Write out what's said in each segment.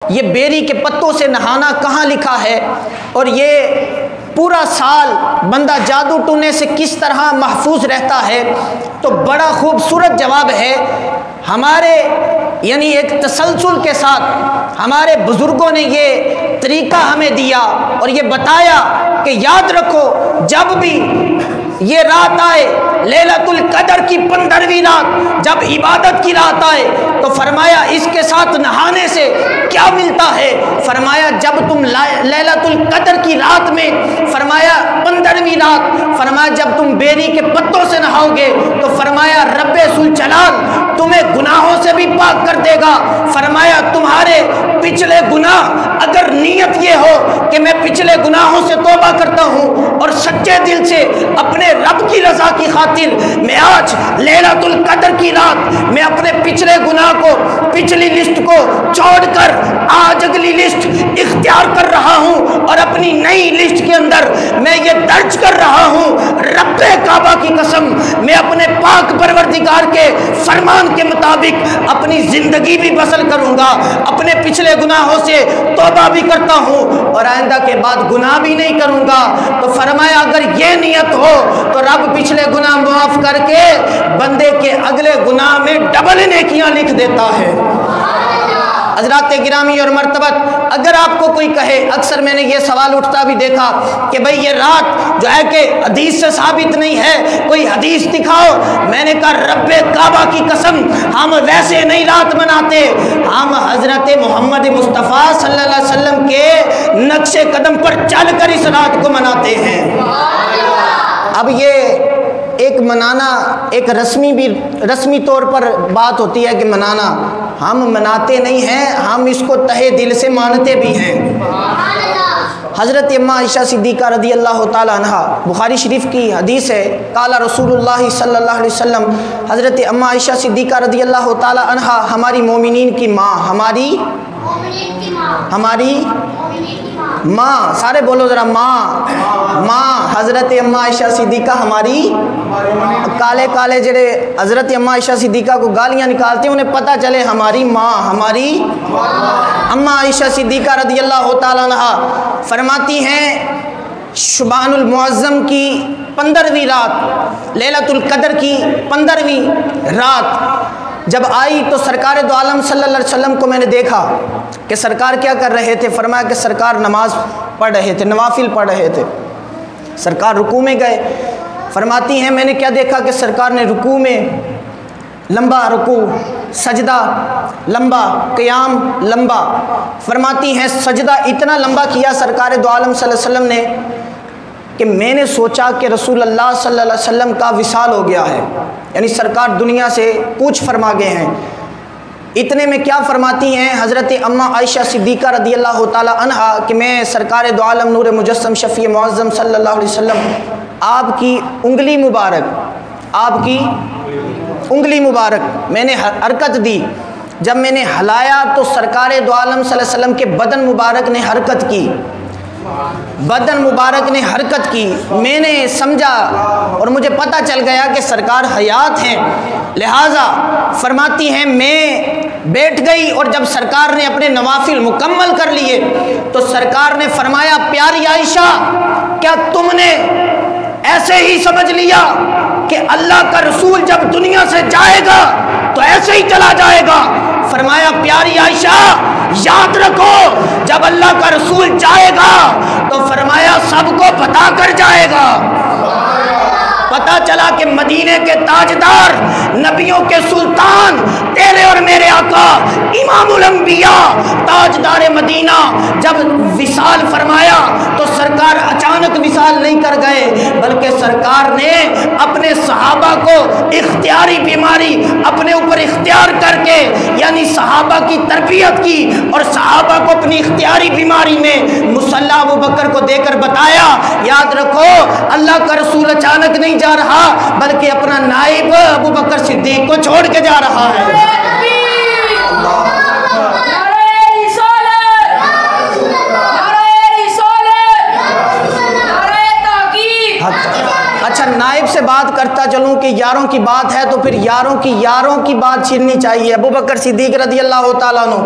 ये बेरी के पत्तों से नहाना कहाँ लिखा है, और ये पूरा साल बंदा जादू टूने से किस तरह महफूज रहता है। तो बड़ा खूबसूरत जवाब है हमारे, यानी एक तसलसल के साथ हमारे बुजुर्गों ने ये तरीका हमें दिया और ये बताया कि याद रखो जब भी ये रात आए, लैलतुल कदर की 15वीं रात, जब इबादत की रात आए, तो फरमाया इसके साथ नहाने से क्या मिलता है। फरमाया जब तुम लैलतुल कदर की रात में, फरमाया 15वीं रात, फरमाया जब तुम बेरी के पत्तों से नहाओगे तो फरमाया रब्बे सुल जलाल तुम्हें गुनाहों से भी पाक कर देगा। फरमाया तुम्हारे पिछले गुनाह, अगर नीयत ये हो कि मैं पिछले गुनाहों से तौबा करता हूँ और सच्चे दिल से अपने रब की रजा की खातिर मैं आज लैलतुल कदर की रात मैं अपने पिछले गुनाह को, पिछली लिस्ट को छोड़कर आज अगली लिस्ट इख्तियार कर रहा हूँ और अपनी नई लिस्ट के अंदर मैं ये दर्ज कर रहा हूँ, रब्बे काबा की कसम मैं अपने पाक परवरदिगार के फरमान के मुताबिक अपनी जिंदगी भी बसर करूँगा, अपने पिछले गुनाहों से तौबा भी करता हूँ और आइंदा के बाद गुनाह भी नहीं करूँगा। तो फरमाया अगर ये नियत हो तो रब पिछले गुनाह माफ करके बंदे के अगले गुनाह में डबल नेकियां लिख देता है। हज़रात गिरामी और मर्तबत, अगर आपको कोई कहे, अक्सर मैंने ये सवाल उठता भी देखा कि भाई ये रात जो है कि हदीस से साबित नहीं है, कोई हदीस दिखाओ। मैंने कहा रब्बे काबा की कसम हम वैसे नहीं रात मनाते, हम हज़रत मोहम्मद मुस्तफ़ा सल्लल्लाहु अलैहि वसल्लम के नक्शे कदम पर चलकर इस रात को मनाते हैं। अब ये एक मनाना, एक रस्मी तौर पर बात होती है कि मनाना, हम मनाते नहीं हैं, हम इसको तहे दिल से मानते भी हैं। हज़रत अम्मा आयशा सिद्दीक़ा रदी अल्लाह ताला अन्हा, बुखारी शरीफ की हदीस है, काला रसूलुल्लाह सल्लल्लाहु अलैहि वसल्लम, हज़रत अम्मा आयशा सिद्दीक़ा रदी अल्लाह ताला अन्हा हमारी मोमिनीन की माँ, हमारी माँ, सारे बोलो ज़रा माँ हज़रत अम्मा आयशा सिद्दीक़ा हमारी, काले काले जड़े हज़रत अम्मा आयशा सिद्दीक़ा को गालियाँ निकालते हैं उन्हें पता चले हमारी माँ, हमारी अम्मा आयशा सिद्दीक़ा रदी अल्लाह ताला अन्हा फरमाती हैं शुबानुल मुअज़्ज़म की 15वीं रात, लैलतुल कदर की 15वीं रात जब आई तो सरकार दो आलम सल्लल्लाहु अलैहि वसल्लम को मैंने देखा कि सरकार क्या कर रहे थे। फरमाया कि सरकार नमाज पढ़ रहे थे, नवाफिल पढ़ रहे थे। सरकार रुकू में गए, फरमाती हैं मैंने क्या देखा कि सरकार ने रुकू में लंबा रुकू, सजदा लंबा, क़याम लंबा। फरमाती हैं सजदा इतना लंबा किया सरकार दो आलम सल्लल्लाहु अलैहि वसल्लम ने कि मैंने सोचा कि रसूलुल्लाह सल्लल्लाहु अलैहि वसल्लम का विसाल हो गया है, यानी सरकार दुनिया से कूच फरमा गए हैं। इतने में क्या फरमाती हैं हज़रत अम्मा आयशा सिद्दीक़ा रदी अल्लाह ताला अन्हा कि मैं सरकार दो आलम नूर मुजस्सम शफ़ी मुअज़्ज़म सल्लल्लाहु अलैहि वसल्लम आपकी उंगली मुबारक, आपकी उंगली मुबारक मैंने हरकत दी। जब मैंने हलाया तो सरकार दो आलम सल्लल्लाहु अलैहि वसल्लम के बदन मुबारक ने हरकत की, बदन मुबारक ने हरकत की। मैंने समझा और मुझे पता चल गया कि सरकार हयात हैं, लिहाजा फरमाती हैं मैं बैठ गई और जब सरकार ने अपने नवाफिल मुकम्मल कर लिए तो सरकार ने फरमाया प्यारी आयशा क्या तुमने ऐसे ही समझ लिया कि अल्लाह का रसूल जब दुनिया से जाएगा तो ऐसे ही चला जाएगा। फरमाया प्यारी आयशा याद रखो जब अल्लाह का रसूल जाएगा तो फरमाया सबको बता कर जाएगा। पता चला कि मदीने के ताजदार, नबियों के सुल्तान, तेरे और मेरे आका इमामुल अंबिया ताजदार मदीना जब विसाल फरमाया तो सरकार अचानक विसाल नहीं कर गए, बल्कि सरकार ने अपने सहाबा को इख्तियारी बीमारी अपने ऊपर इख्तियार करके, यानी सहाबा की तरबियत की और सहाबा को अपनी इख्तियारी बीमारी में मुसल्ला अबू बकर को देकर बताया याद रखो अल्लाह का रसूल अचानक नहीं जा रहा बल्कि अपना नाइब अबू बकर सिद्दीक को छोड़ के जा रहा है। अच्छा नाइब से बात करता चलूं कि ये यारों की बात है तो फिर यारों की बात छीननी चाहिए। अबू बकर सिद्दीक रज़ी अल्लाह ताला अन्हु,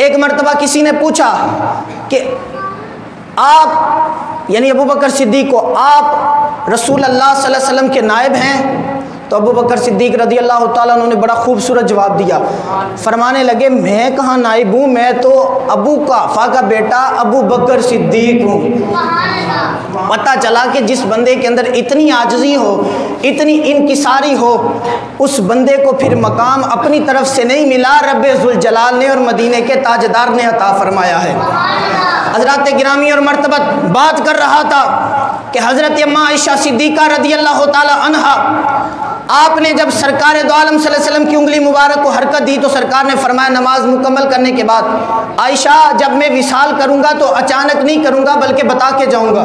एक मरतबा किसी ने पूछा कि आप यानी अबू बकर सिद्दीक को, आप रसूल अल्लाह सल्लल्लाहु अलैहि वसल्लम के नायब हैं? तो अबू बकर सिद्दीक रज़ी अल्लाह ताला अन्हु ने बड़ा खूबसूरत जवाब दिया। फरमाने लगे, मैं कहाँ नायब हूँ, मैं तो अबू काफ़ा का बेटा अबू बकर सिद्दीक हूँ। पता चला कि जिस बंदे के अंदर इतनी आजिज़ी हो, इतनी इनकिसारी हो, उस बंदे को फिर मकाम अपनी तरफ से नहीं मिला, रब्बे ज़ुल जलाल ने और मदीने के ताजदार ने अता फरमाया है। हज़रत गिरामी और मर्तबत बात कर रहा था कि हज़रत अम्मा आयशा सिद्दीक़ा रज़ी अल्लाह ताला अन्हा, आपने जब सरकार दो आलम सल्लल्लाहु अलैहि वसल्लम की उंगली मुबारक को हरकत दी तो सरकार ने फरमाया नमाज मुकम्मल करने के बाद, आयशा जब मैं विसाल करूँगा तो अचानक नहीं करूँगा बल्कि बता के जाऊँगा।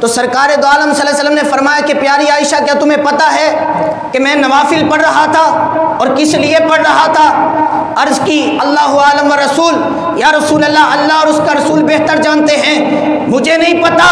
तो सरकार दो आलम सल्लल्लाहु अलैहि वसल्लम ने फरमाया कि प्यारी आयशा, क्या तुम्हें पता है कि मैं नवाफिल पढ़ रहा था और किस लिए पढ़ रहा था? अर्ज़ की, अल्लाह आलम व रसूल, या रसूल अल्लाह, अल्लाह और उसका रसूल बेहतर जानते हैं, मुझे नहीं पता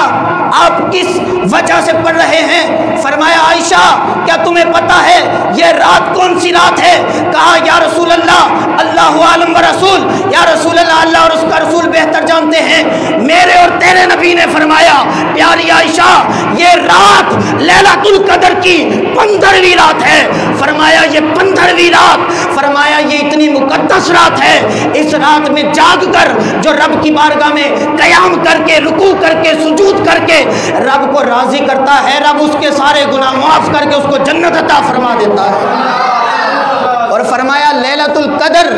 आप किस वजह से पढ़ रहे हैं। फरमाया, आयशा क्या तुम्हें पता है ये रात कौन सी रात है? कहा, या रसूल अल्लाह, अल्लाह आलम व रसूल, या रसूल अल्लाह, अल्लाह और उसका रसूल बेहतर जानते हैं। मेरे और तेरे नबी ने फरमाया, प्यारी आयशा ये रात लैलतुल कदर की 15वीं रात है। फरमाया ये 15वीं रात, फरमाया ये इतनी मुकद्दस रात है, इस रात में जाग कर जो रब की बारगाह में कयाम करके, रुकू करके, सुजूद करके रब को राजी करता है, रब उसके सारे गुनाह माफ करके उसको जन्नत अता फरमा देता है। और फरमाया लैलतुल कदर,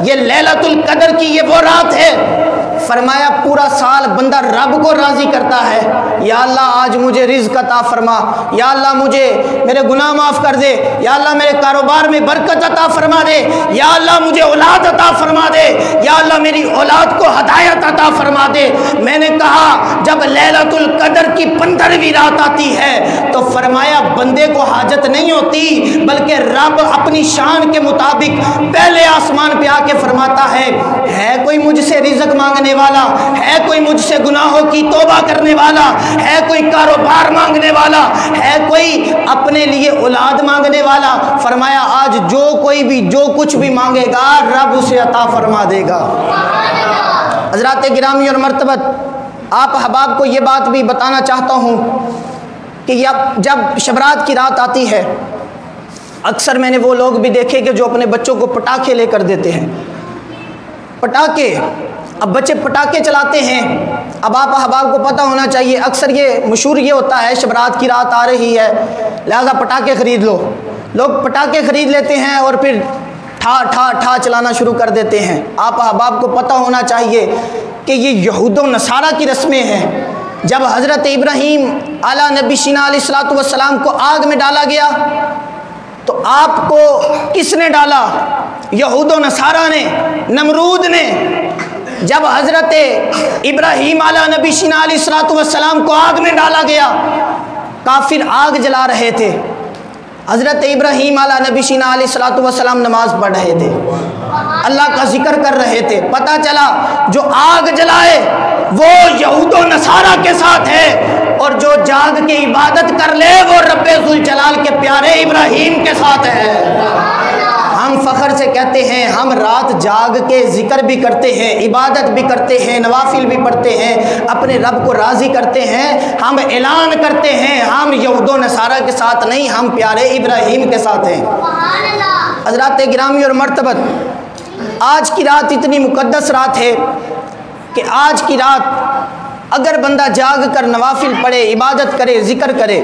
ये लैलतुल कदर की ये वो रात है, फरमाया पूरा साल बंदा रब को राजी करता है, या अल्लाह आज मुझे रिज़्क़ अता फरमा, या अल्लाह मुझे मेरे गुनाह माफ़ कर दे, या अल्लाह मेरे कारोबार में बरकत अता फरमा दे, या अल्लाह मुझे औलाद अता फरमा दे, या अल्लाह मेरी औलाद को हदायत अता फरमा दे। मैंने कहा जब लैलतुल कदर की 15वीं रात आती है तो फरमाया बंदे को हाजत नहीं होती, बल्कि रब अपनी शान के मुताबिक पहले आसमान पे आके फरमाता है कोई मुझसे रिज़्क़ मांगने वाला, है कोई मुझसे गुनाहों की तौबा करने वाला, है कोई कारोबार मांगने वाला, है कोई अपने लिए औलाद मांगने वाला? फरमाया आज जो कोई भी जो कुछ भी मांगेगा रब उसे अता फरमा देगा। हज़रात गिरामी और मर्तबत, आप अहबाब को ये बात भी बताना चाहता हूँ कि जब शबरात की रात आती है, अक्सर मैंने वो लोग भी देखे कि जो अपने बच्चों को पटाखे लेकर देते हैं। पटाखे, अब बच्चे पटाखे चलाते हैं। अब आप अहबाब को पता होना चाहिए, अक्सर ये मशहूर ये होता है शबरात की रात आ रही है लिहाजा पटाखे ख़रीद लो। लोग पटाखे ख़रीद लेते हैं और फिर ठा ठा ठा चलाना शुरू कर देते हैं। आप अहबाब को पता होना चाहिए कि ये यहूद व नसारा की रस्में हैं। जब हज़रत इब्राहीम आला नबी शीना अलैहिस्सलातु वस्सलाम को आग में डाला गया तो आपको किसने डाला? यहूद व नसारा ने, नमरूद ने। जब हज़रत इब्राहीम आला नबी शीना अलैहिस्सलातु वस्सलाम को आग में डाला गया, काफिर आग जला रहे थे, हज़रत इब्राहीम आला नबी शीना अलैहिस्सलातु वस्सलाम नमाज पढ़ रहे थे, अल्लाह का जिक्र कर रहे थे। पता चला जो आग जलाए वो यहूद व नसारा के साथ है और जो जाग के इबादत कर ले वो रब्बे ज़ुल जलाल के प्यारे इब्राहीम के साथ है। हम फ़ख्र से कहते हैं हम रात जाग के ज़िक्र भी करते हैं, इबादत भी करते हैं, नवाफिल भी पढ़ते हैं, अपने रब को राज़ी करते हैं। हम ऐलान करते हैं हम यहूद व नसारा के साथ नहीं, हम प्यारे इब्राहीम के साथ हैं। हज़रात गिरामी और मर्तबत, आज की रात इतनी मुक़द्दस रात है कि आज की रात अगर बंदा जाग कर नवाफिल पढ़े, इबादत करे, ज़िक्र करे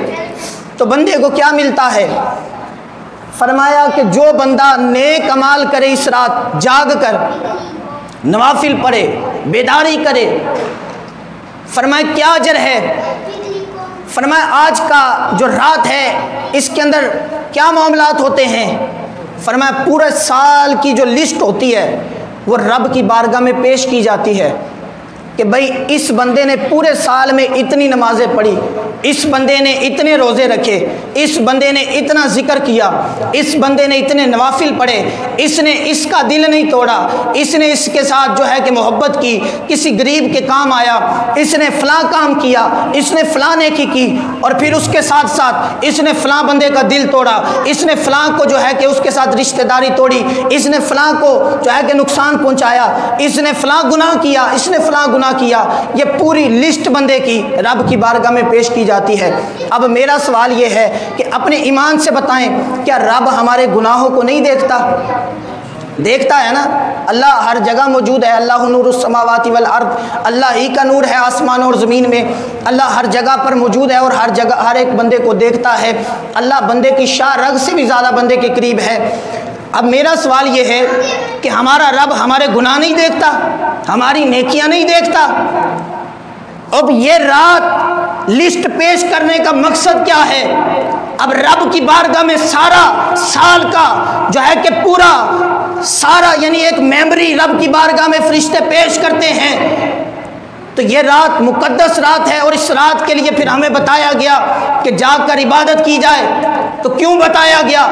तो बंदे को क्या मिलता है? फरमाया कि जो बंदा नेक अमाल करे इस रात, जाग कर नवाफिल पढ़े, बेदारी करे, फरमाया क्या अजर है? फरमाया आज का जो रात है इसके अंदर क्या मामलात होते हैं? फरमाया पूरे साल की जो लिस्ट होती है वो रब की बारगाह में पेश की जाती है कि भाई इस बंदे ने पूरे साल में इतनी नमाज़ें पढ़ी, इस बंदे ने इतने रोज़े रखे, इस बंदे ने इतना जिक्र किया, इस बंदे ने इतने नवाफिल पढ़े, इसने इसका दिल नहीं तोड़ा, इसने इसके साथ जो है कि मोहब्बत की, किसी गरीब के काम आया, इसने फ़लाँ काम किया, इसने फ़लाँ नेकी की, और फिर उसके साथ साथ इसने फ़लाँ बंदे का दिल तोड़ा, इसने फ़लाँ को जो है कि उसके साथ रिश्तेदारी तोड़ी, इसने फ़लाँ को जो है कि नुकसान पहुँचाया, इसने फ़लाँ गुनाह किया, इसने फ़लाँ गुनाह किया। ये पूरी लिस्ट बंदे की रब की बारगाह में पेश की जाती है। अब मेरा सवाल ये है कि अपने ईमान से बताएं, क्या रब हमारे गुनाहों को नहीं देखता? देखता है ना। अल्लाह हर जगह मौजूद है। अल्लाह नूरुस समावाति वल अर्द, अल्लाह ही का नूर है आसमान और ज़मीन में। अल्लाह हर जगह पर मौजूद है और हर जगह हर एक बंदे को देखता है। अल्लाह बंदे की शाह रग से भी ज़्यादा बंदे के करीब है। अब मेरा सवाल ये है कि हमारा रब हमारे गुनाह नहीं देखता, हमारी नेकियां नहीं देखता? अब ये रात लिस्ट पेश करने का मकसद क्या है? अब रब की बारगाह में सारा साल का जो है कि पूरा सारा यानी एक मेमोरी रब की बारगाह में फरिश्ते पेश करते हैं। तो ये रात मुकद्दस रात है और इस रात के लिए फिर हमें बताया गया कि जाकर इबादत की जाए। तो क्यों बताया गया?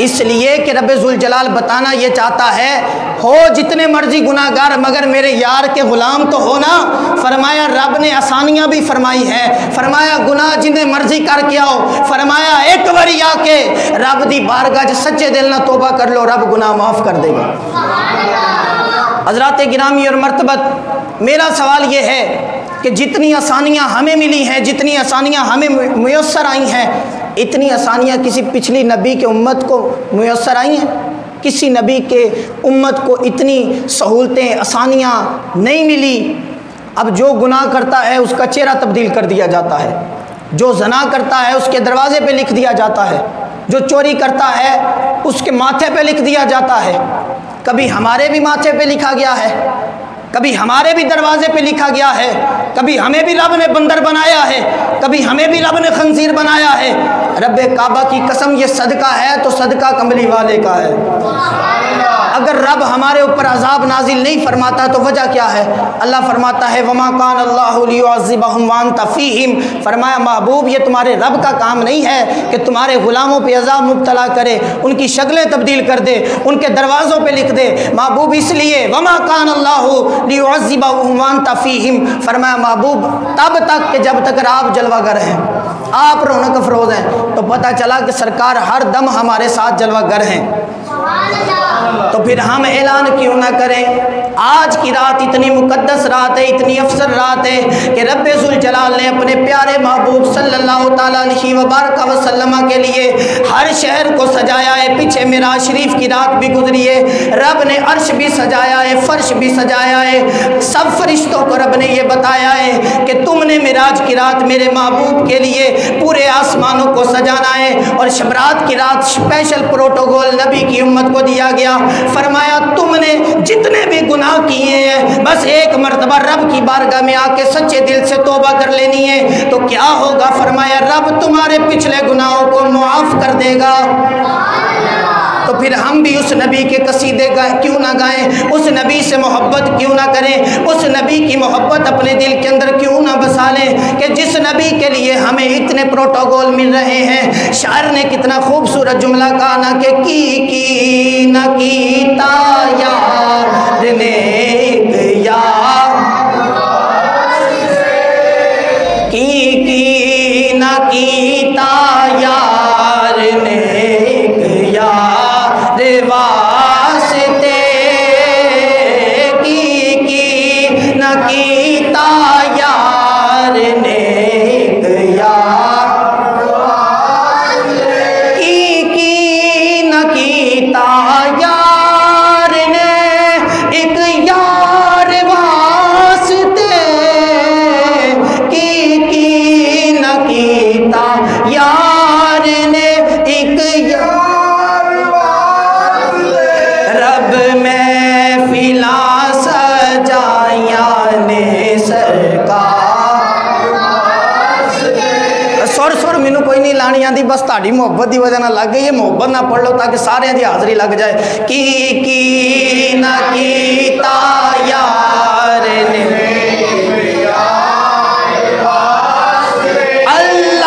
इसलिए कि रब्बे जुल जलाल बताना ये चाहता है, हो जितने मर्जी गुनाहगार मगर मेरे यार के गुलाम तो हो ना। फरमाया रब ने आसानियाँ भी फरमाई हैं, फरमाया गुनाह जिन्हें मर्जी करके आओ, फरमाया एक बारी आके रब दी बारगाह च सच्चे दिल ना तौबा कर लो, रब गुनाह माफ़ कर देगा। हज़रात गिरामी और मर्तबत, मेरा सवाल ये है कि जितनी आसानियाँ हमें मिली हैं, जितनी आसानियाँ हमें मुयस्सर आई हैं, इतनी आसानियाँ किसी पिछली नबी के उम्मत को मुयस्सर आई हैं? किसी नबी के उम्मत को इतनी सहूलतें आसानियाँ नहीं मिली। अब जो गुनाह करता है उसका चेहरा तब्दील कर दिया जाता है, जो ज़ना करता है उसके दरवाजे पे लिख दिया जाता है, जो चोरी करता है उसके माथे पे लिख दिया जाता है। कभी हमारे भी माथे पे लिखा गया है, कभी हमारे भी दरवाजे पे लिखा गया है, कभी हमें भी रब ने बंदर बनाया है, कभी हमें भी रब ने खंजीर बनाया है। रब्बे काबा की कसम, ये सदका है तो सदका कमली वाले का है। अगर रब हमारे ऊपर अजाब नाजिल नहीं फरमाता तो वजह क्या है? अल्लाह फरमाता है वमा कान अल्लाहु लियुअज़्ज़िबहुम व अंत फ़ीहिम, फरमाया महबूब ये तुम्हारे रब का काम नहीं है कि तुम्हारे गुलामों पे अजाब मुब्तला करे, उनकी शक्लें तब्दील कर दे, उनके दरवाज़ों पे लिख दे। महबूब इसलिए वमा कान अल्लाहु लियुअज़्ज़िबहुम व अंत फ़ीहिम, फरमाया महबूब तब तक कि जब तक आप जलवागर हैं, आप रौनक अफरोज़ हैं। तो पता चला कि सरकार हर दम हमारे साथ जलवागर हैं। तो फिर हम ऐलान क्यों ना करें? आज की रात इतनी मुकद्दस रात है, इतनी अफसर रात है कि रब्बे जुल जलाल ने अपने प्यारे महबूब सल्लल्लाहु ताला अलैहि वबारक वसल्लम के लिए हर शहर को सजाया है। पीछे मेराज शरीफ की रात भी गुजरी है, रब ने अर्श भी सजाया है, फर्श भी सजाया है। सब फरिश्तों को रब ने ये बताया है कि तुमने मेराज की रात मेरे महबूब के लिए पूरे आसमानों को सजाना है। और शबरात की रात स्पेशल प्रोटोकॉल नबी की उम्मत को दिया गया। फरमाया तुमने जितने भी गुनाह किए हैं बस एक मर्तबा रब की बारगाह में आके सच्चे दिल से तौबा कर लेनी है। तो क्या होगा? फरमाया रब तुम्हारे पिछले गुनाहों को मुआफ़ कर देगा। तो फिर हम भी उस नबी के कसीदे क्यों ना गाएं, उस नबी से मोहब्बत क्यों ना करें, उस नबी की मोहब्बत अपने दिल के अंदर क्यों ना बसा लें कि जिस नबी के लिए हमें इतने प्रोटोकॉल मिल रहे हैं। शायर ने कितना खूबसूरत जुमला कहा ना कि की न कीता यार ने यार की न कीता यार ने वास्ते की न कीता यार ने की न कीता यार ने एक यार वास्ते की न कीता यार ने एक यार मैनू कोई नहीं लानी आती, बस ताड़ी मुहब्बत की वजह ना लग गई है। मुहब्बत ना पढ़ लो ताकि सारे की हाजरी लग जाए। की ना कीता यार ने अल्लाह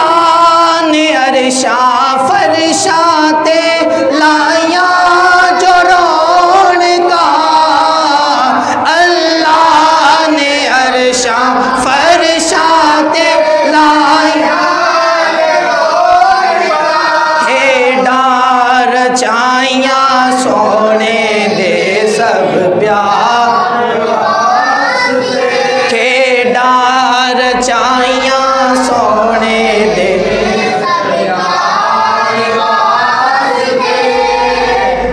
परछाइयां सोने दे।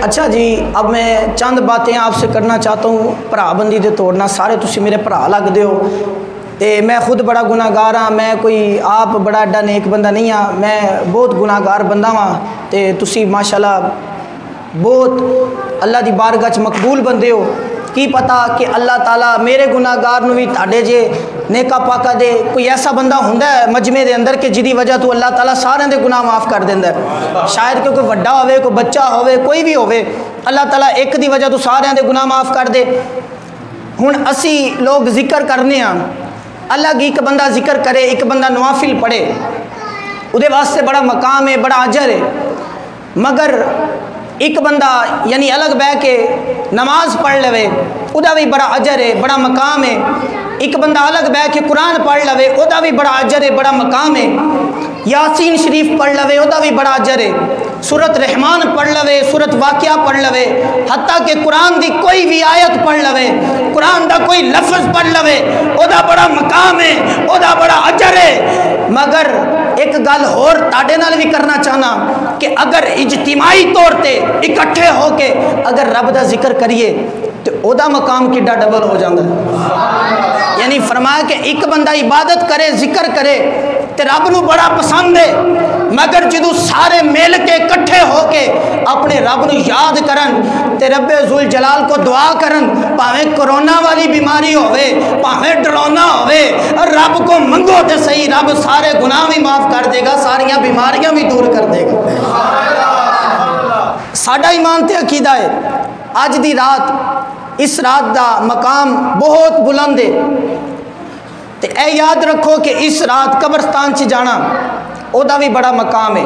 अच्छा जी, अब मैं चंद बातें आपसे करना चाहता हूँ भरा बंदी दे तौर ना। सारे तुसी मेरे भरा लगदे हो ते मैं खुद बड़ा गुनाहगार हाँ। मैं कोई आप बड़ा एडा नेक बंदा नहीं हाँ, मैं बहुत गुनाहगार बंदा हाँ। ते तुसी माशाल्लाह बहुत अल्लाह दी बारगाह च मकबूल बंदे हो। की पता कि अल्लाह ताला मेरे गुनाहगार नूं भी ताड़े जे नेका पाका दे कोई ऐसा बंदा हुंदा है मजमे दे अंदर कि जिदी वजह तो अल्लाह ताला सारे दे गुनाह माफ़ कर देंदा है। शायद कि कोई वड्डा होवे, कोई बच्चा होवे, कोई भी होवे, अल्लाह ताला एक दी वजह तो सारे दे गुनाह माफ़ कर दे। हुण असी लोग जिक्र करने हाँ, अलग एक बंदा जिक्र करे, एक बंदा नवाफिल पढ़े, उहदे वास्ते बड़ा मकाम है, बड़ा अजर है। मगर एक बंदा यानी अलग बह के नमाज पढ़ लवे, उदा भी बड़ा अजर है, बड़ा मकाम है। एक बंदा अलग बह के कुरान पढ़ लवे, उदा भी बड़ा अजर है, बड़ा मकाम है। यासीन शरीफ पढ़ लवे, उदा भी बड़ा अजर है। सूरत रहमान पढ़ लवे, सूरत वाक़िया पढ़ लवे, हत्ता कि कुरान दी कोई भी आयत पढ़ लवे, कुरान दा कोई लफ्ज़ पढ़ लवे, उदा बड़ा मकाम है, उदा बड़ा अजर है। मगर एक गल होर ताड़े नाल भी करना चाहना कि अगर इज्तिमाई तौर पे इकट्ठे होके अगर रब दा जिक्र करिए तो ओदा मकाम किड्डा डबल हो जाता है। यानी फरमाया कि एक बंदा इबादत करे, जिक्र करे तो रब नूं बड़ा पसंद है। मगर जदों सारे मिल के इकट्ठे होके अपने रब नूं याद करन ते रब्बे जुल जलाल को दुआ करन, भावें कोरोना वाली बीमारी होवे, भावें डरोना होवे, रब को मंगो तो सही, रब सारे गुनाह भी माफ़ कर देगा, सारियां बीमारियां भी दूर कर देगा। साडा ईमान ते अकीदा है अज दी रात, इस रात दा मकाम बहुत बुलंद है। तो ए याद रखो कि इस रात कब्रस्तान च जाना ओदा भी बड़ा मकाम है।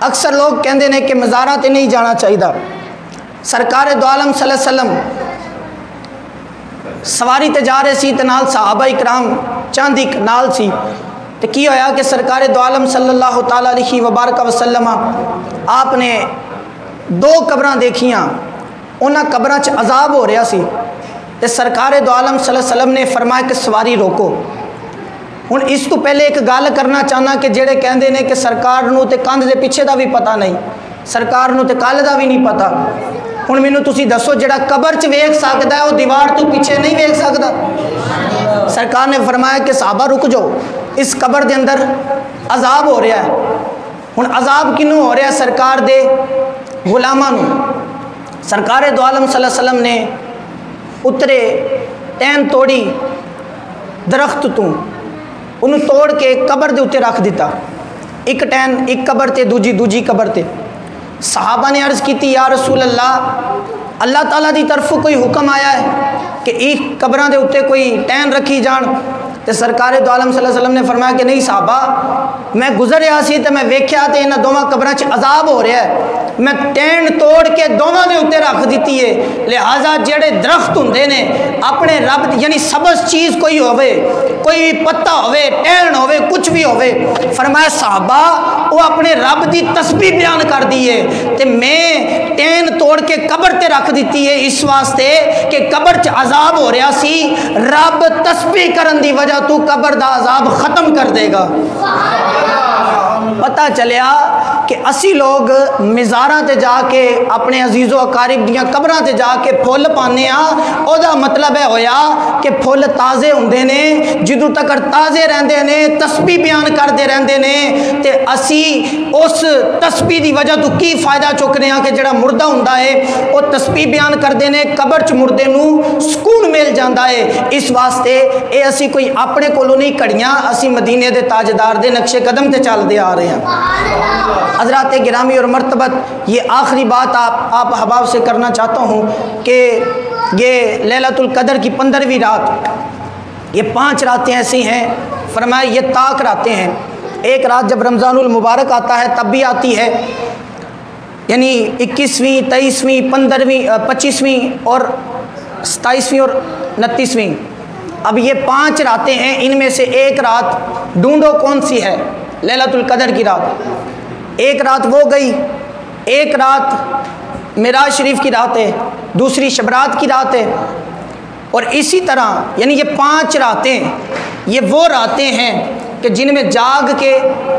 अक्सर लोग कहते हैं कि मज़ारा ते नहीं जाना चाहिए। सरकार दो आलम सल्लल्लाहु अलैहि वसल्लम सवारी ते जा रहे सी ते नाल सहाबा इकराम चांदी नाल सी। तो की होया कि सरकार दो आलम सल्लल्लाहु ताला अलैहि वबारक वसल्लम आपने दो कब्रां देखियां, उन्हां कब्रां च अजाब हो रहा सी। ते सरकार दो आलम सल्लल्लाहु अलैहि वसल्लम ने फरमाया कि सवारी रोको। हुण इस तो पहले एक गल करना चाहना कि जेड़े कहंदे ने कि सरकार नूं ते कंध दे पिछे दा भी पता नहीं, सरकार नूं ते कल दा भी नहीं पता। हुण मैनूं तुसीं दसो जेड़ा कब्र च वेख सकदा है वो दीवार तो पीछे नहीं वेख सकदा। सरकार ने फरमाया कि सहाबा रुक जाओ, इस कब्र दे अंदर अजाब हो रहा है। हुण अजाब किनूं हो रहा है? सरकार दे गुलामां नूं। सरकार दो आलम सल्लल्लाहु अलैहि वसल्लम ने उतरे टैन तोड़ी दरख्त तो उन्होंने तोड़ के कबर के उत्ते रख दिता। एक टैन एक कबर ते दूजी कबर ते। सहाबा ने अर्ज़ की या रसूल अल्लाह, अल्लाह ताला की तरफों कोई हुक्म आया है कि एक कबरां दे उत्ते कोई टैन रखी जान? तो सरकार दो आलम सल्लल्लाहु अलैहि वसल्लम ने फरमाया कि नहीं साहबा, मैं गुजरिया सी तो मैं वेख्या तो इन्हां दोवां कबरां च अजाब हो रहा है, मैं टैन तोड़ के दोवां दे उत्ते रख दी है। लिहाजा जेड़े दरख्त हुंदे ने अपने रब यानी सबज चीज़ कोई होवे, कोई पत्ता होवे, टहन होवे, कुछ भी होवे, फरमाया साहबा वो अपने रब की तस्बीह बयान कर दी है। तो मैं टैन तोड़ के कबर ते रख दी है इस वास्ते कि कबर च अजाब हो रहा सी, रब तस्बीह करन दी वजह तू कबर दा अजाब खत्म कर देगा। पता चलिया कि असी लोग मज़ारां ते जाके अपने अजीज़ो अकारिब दियां कबरां ते जाके फुल पाने आ। ओदा मतलब है होया कि फुल ताज़े हुंदे ने, जिदों तक ताज़े रहंदे ने तस्बीह बयान करते रहंदे ने। ते असी उस तस्बीह की वजह तो की फ़ायदा चुकने कि जिहड़ा मुर्दा हुंदा है वो तस्बीह बयान करते हैं, कबर च मुर्दे नूं सुकून मिल जाता है। इस वास्ते ये असी कोई अपने कोलों नहीं घड़ियां, असी मदीने के ताजदार के नक्शे कदम से चलते आ रहे हैं। हज़रात गिरामी और मर्तबत, ये आखिरी बात आप हबाब से करना चाहता हूँ कि ये लैलतुल कदर की 15वीं रात, ये 5 रातें ऐसी हैं, फरमाया ये ताक रातें हैं। एक रात जब रमज़ानुल मुबारक आता है तब भी आती है, यानी 21वीं, 23वीं, 15वीं, 25वीं और 27वीं और 29वीं। अब ये 5 रातें हैं, इनमें से एक रात ढूंढो कौन सी है, लैलतुल कदर की रात। एक रात वो गई, एक रात मिराज शरीफ की रात है, दूसरी शबरात की रात है, और इसी तरह यानी ये 5 रातें ये वो रातें हैं कि जिनमें जाग के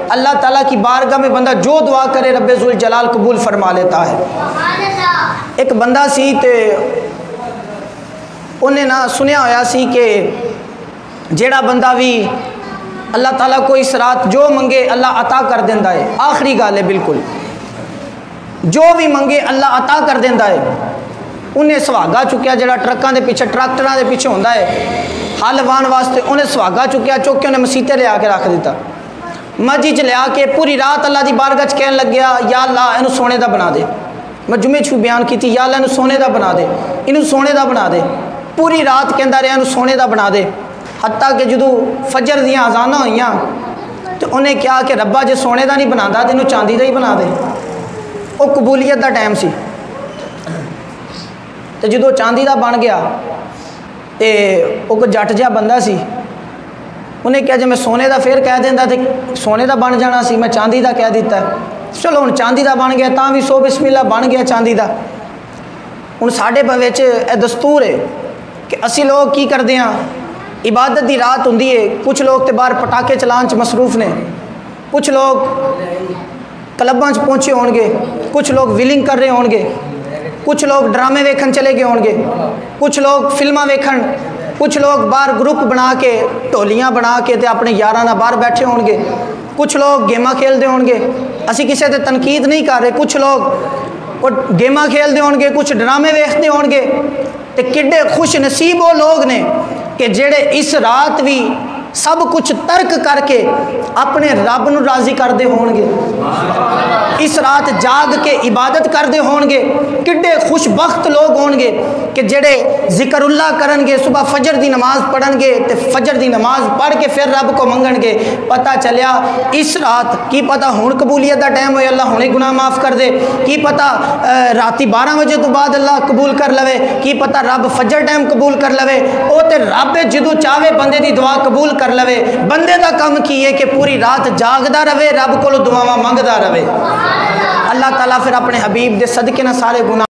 अल्लाह ताला की बारगाह में बंदा जो दुआ करे रब्बे जुल जलाल कबूल फरमा लेता है। एक बंदा सी ते उन्हें ना सुनिया होया सी कि जेड़ा बंदा भी अल्लाह ताला को इस रात जो मंगे अल्लाह अता कर देंदा है। आखिरी गल है, बिल्कुल जो भी मंगे अल्लाह अता कर देंदा है। उन्हें सुहागा चुक्या जरा ट्रकों के पिछे ट्रैक्टरों के पिछे होंदा है हल वाहन वास्ते, उन्हें सुहागा चुक्या, चुक के उन्हें मसीते लिया के रख दिता। मस्जिद च लिया के पूरी रात अल्लाह की बारगाह च कहन लग्या या अल्लाह इनू सोने का बना दे। मैं जुमे च बयान की या अल्लाह इनू सोने का बना दे, इनू सोने का बना दे। पूरी रात कहता रहा इनू सोने का बना दे, हत्ता कि जदों फजर दियाँ अजाना होईयां तो उन्हें कहा कि रब्बा जे सोने का नहीं बनाता तो इनू चांदी का ही बना दे। वो कबूलीयत का टाइम सी तो जो चांदी का बन गया तो वो जट जहा बंदा सी, उन्हें कहा जो मैं सोने का फिर कह देंदा तो सोने का बन जाना सी, मैं चांदी का कह दिता। चलो हुण चांदी का बन गया तां भी सो बिस्मिल्ला बन गया चांदी का। हुण साडे विच यह दस्तूर है कि असी लोग की करते हैं, इबादत की रात होंदी है, कुछ लोग तो बाहर पटाखे चलान च मसरूफ ने, कुछ लोग क्लबां च पहुँचे होणगे, कुछ लोग विलिंग कर रहे होणगे, कुछ लोग ड्रामे वेखन चले गए होंगे, कुछ लोग फिल्मां वेखन, कुछ लोग बाहर ग्रुप बना के ढोलियां बना के ते अपने यारां नाल बाहर बैठे होंगे, कुछ लोग गेमां खेलते होंगे। असी किसी ते तनकीद नहीं कर रहे, कुछ लोग गेमां खेलते होंगे, कुछ ड्रामे वेखते होंगे। ते किड्डे खुश नसीब वो लोग ने कि जेड़े इस रात भी सब कुछ तर्क करके अपने रब नूं राजी करते होंगे, इस रात जाग के इबादत करते होंगे। किड्डे खुशबख्त लोग होंगे कि जेड़े जिक्रुल्लाह करनगे, सुबह फजर की नमाज पढ़नगे तो फजर की नमाज पढ़ के फिर रब को मंगणगे। पता चलिया इस रात की पता हुण कबूलियत का टाइम हो, अल्लाह हुणे गुनाह माफ़ कर दे, की पता राती 12 बजे तो बाद अल्लाह कबूल कर लवे, की पता रब फजर टाइम कबूल कर लवे। वो तो रब जदों चाहे बंदे की दुआ कबूल कर लवे। बंदे का काम की है कि पूरी रात जागदा रहे, रब को दुआवां मंगदा रहे। अल्लाह ताला फिर अपने हबीब दे सदके ना सारे गुनाह